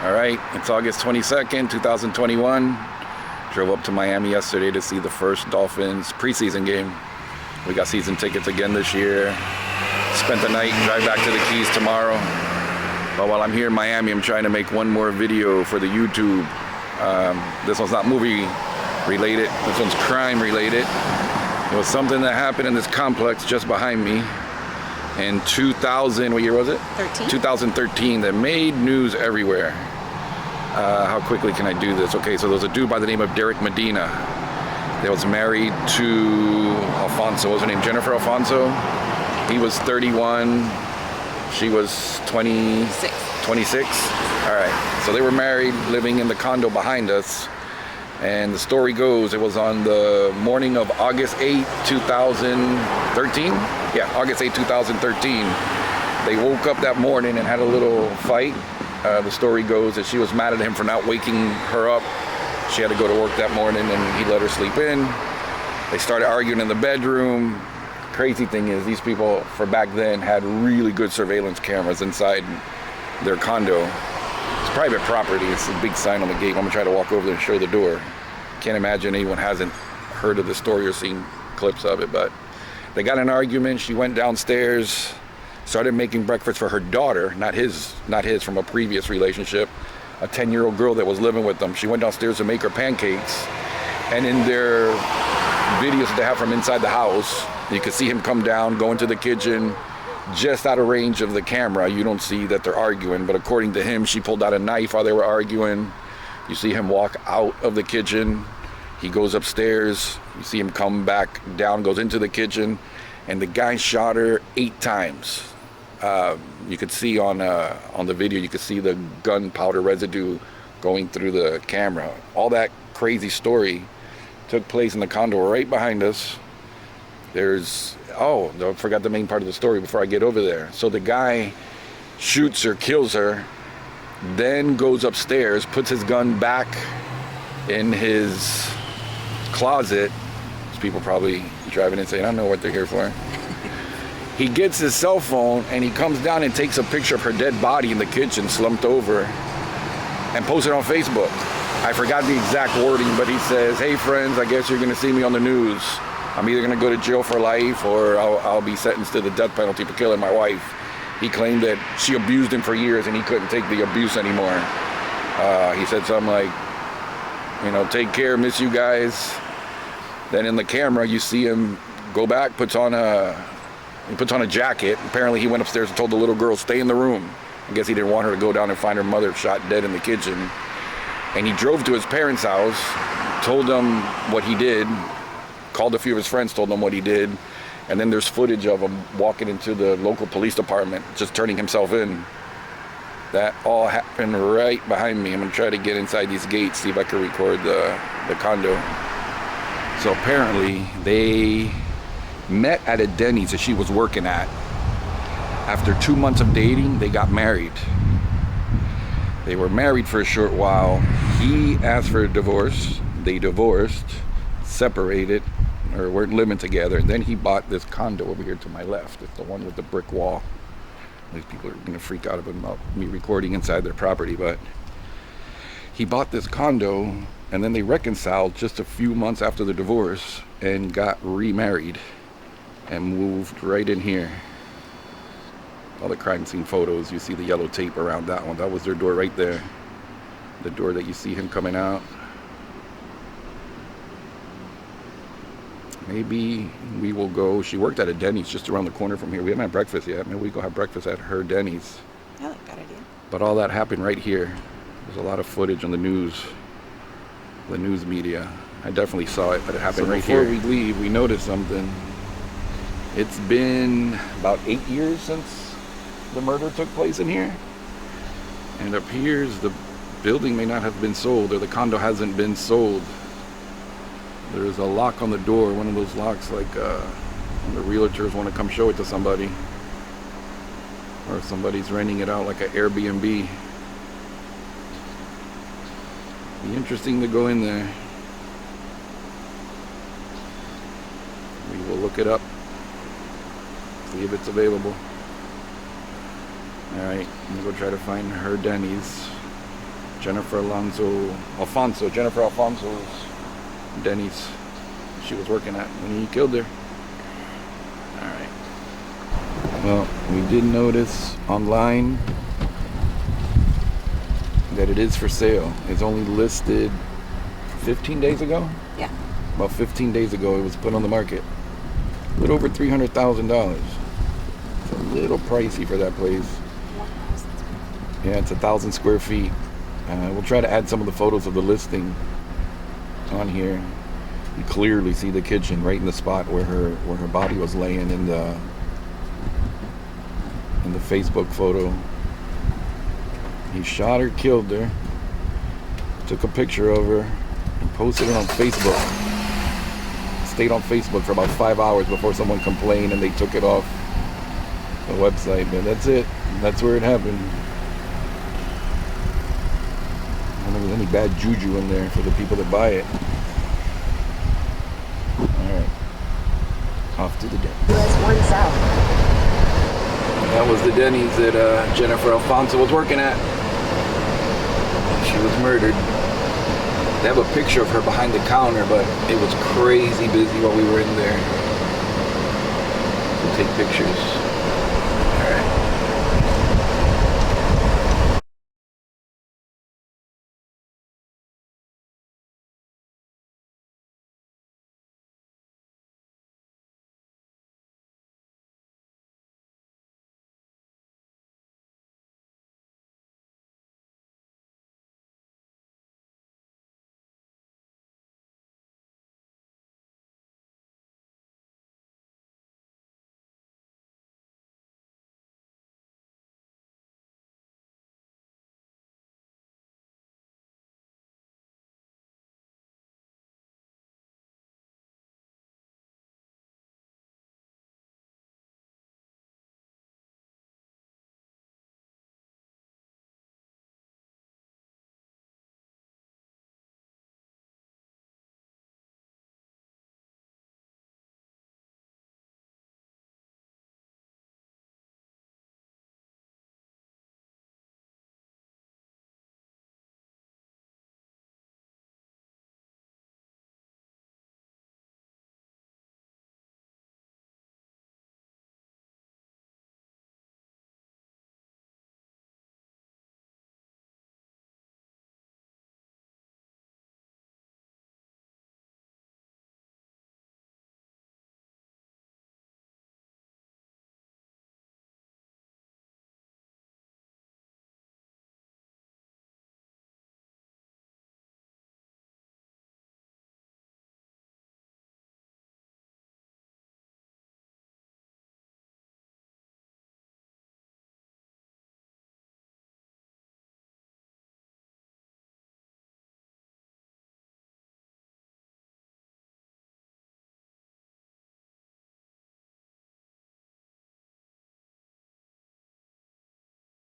All right, it's August 22nd, 2021. Drove up to Miami yesterday to see the first Dolphins preseason game. We got season tickets again this year. Spent the night, drive back to the Keys tomorrow. But while I'm here in Miami, I'm trying to make one more video for the YouTube. This one's not movie related, this one's crime related. It was something that happened in this complex just behind me in 2000, what year was it? 2013, that made news everywhere. How quickly can I do this? Okay, so there was a dude by the name of Derek Medina that was married to Alfonso. What was her name? Jennifer Alfonso. He was 31. She was 26. All right. So they were married, living in the condo behind us. And the story goes, it was on the morning of August 8, 2013. Yeah, August 8, 2013. They woke up that morning and had a little fight. The story goes that she was mad at him for not waking her up. She had to go to work that morning and he let her sleep in. They started arguing in the bedroom. Crazy thing is, these people for back then had really good surveillance cameras inside their condo. It's private property. It's a big sign on the gate. I'm gonna try to walk over there and show the door. Can't imagine anyone hasn't heard of the story or seen clips of it, but they got in an argument. She went downstairs, started making breakfast for her daughter, not his, from a previous relationship, a 10-year-old girl that was living with them. She went downstairs to make her pancakes, and in their videos that they have from inside the house, you can see him come down, go into the kitchen, just out of range of the camera. You don't see that they're arguing, but according to him, she pulled out a knife while they were arguing. You see him walk out of the kitchen. He goes upstairs. You see him come back down, goes into the kitchen, and the guy shot her 8 times. You could see on the video, you could see the gunpowder residue going through the camera. All that crazy story took place in the condo right behind us. I forgot the main part of the story before I get over there. So the guy shoots her, kills her, then goes upstairs, puts his gun back in his closet. There's people probably driving in saying, I don't know what they're here for. He gets his cell phone and he comes down and takes a picture of her dead body in the kitchen, slumped over, and posts it on Facebook. I forgot the exact wording, but he says, hey friends, I guess you're gonna see me on the news. I'm either gonna go to jail for life or I'll be sentenced to the death penalty for killing my wife. He claimed that she abused him for years and he couldn't take the abuse anymore. He said something like, take care, miss you guys. Then in the camera, you see him go back, puts on a jacket. Apparently he went upstairs and told the little girl, stay in the room. I guess he didn't want her to go down and find her mother shot dead in the kitchen. And he drove to his parents' house, told them what he did, called a few of his friends, told them what he did. And then there's footage of him walking into the local police department, just turning himself in. That all happened right behind me. I'm gonna try to get inside these gates, see if I can record the condo. So apparently they met at a Denny's that she was working at. After 2 months of dating, they got married. They were married for a short while. He asked for a divorce. They divorced, separated, or weren't living together. Then he bought this condo over here to my left. It's the one with the brick wall. These people are gonna freak out about me recording inside their property, but he bought this condo and then they reconciled just a few months after the divorce and got remarried and moved right in here. All the crime scene photos, you see the yellow tape around that one. That was their door right there. The door that you see him coming out. Maybe we will go. She worked at a Denny's just around the corner from here. We haven't had breakfast yet. Maybe we go have breakfast at her Denny's. I like that idea. But all that happened right here. There's a lot of footage on the news media. I definitely saw it, but it happened right here. Before we leave, we noticed something. It's been about 8 years since the murder took place in here. And it appears the building may not have been sold, or the condo hasn't been sold. There's a lock on the door, one of those locks like when the realtors want to come show it to somebody, or if somebody's renting it out like an Airbnb. Be interesting to go in there. We will look it up, see if it's available. Alright, I'm gonna go try to find her Denny's. Jennifer Alfonso's Denny's she was working at when he killed her. Alright. Well, we did notice online that it is for sale. It's only listed 15 days ago? Yeah. About 15 days ago it was put on the market. A little over $300,000. It's a little pricey for that place. 1,000. Yeah, it's 1,000 square feet. We'll try to add some of the photos of the listing on here. You clearly see the kitchen right in the spot where her body was laying in the Facebook photo. He shot her, killed her, took a picture of her, and posted it on Facebook. Stayed on Facebook for about 5 hours before someone complained and they took it off the website. But that's it. That's where it happened. I don't think there's any bad juju in there for the people that buy it. Alright. Off to the Denny's. US 1 South. That was the Denny's that Jennifer Alfonso was working at. She was murdered. They have a picture of her behind the counter, but it was crazy busy while we were in there. We'll take pictures.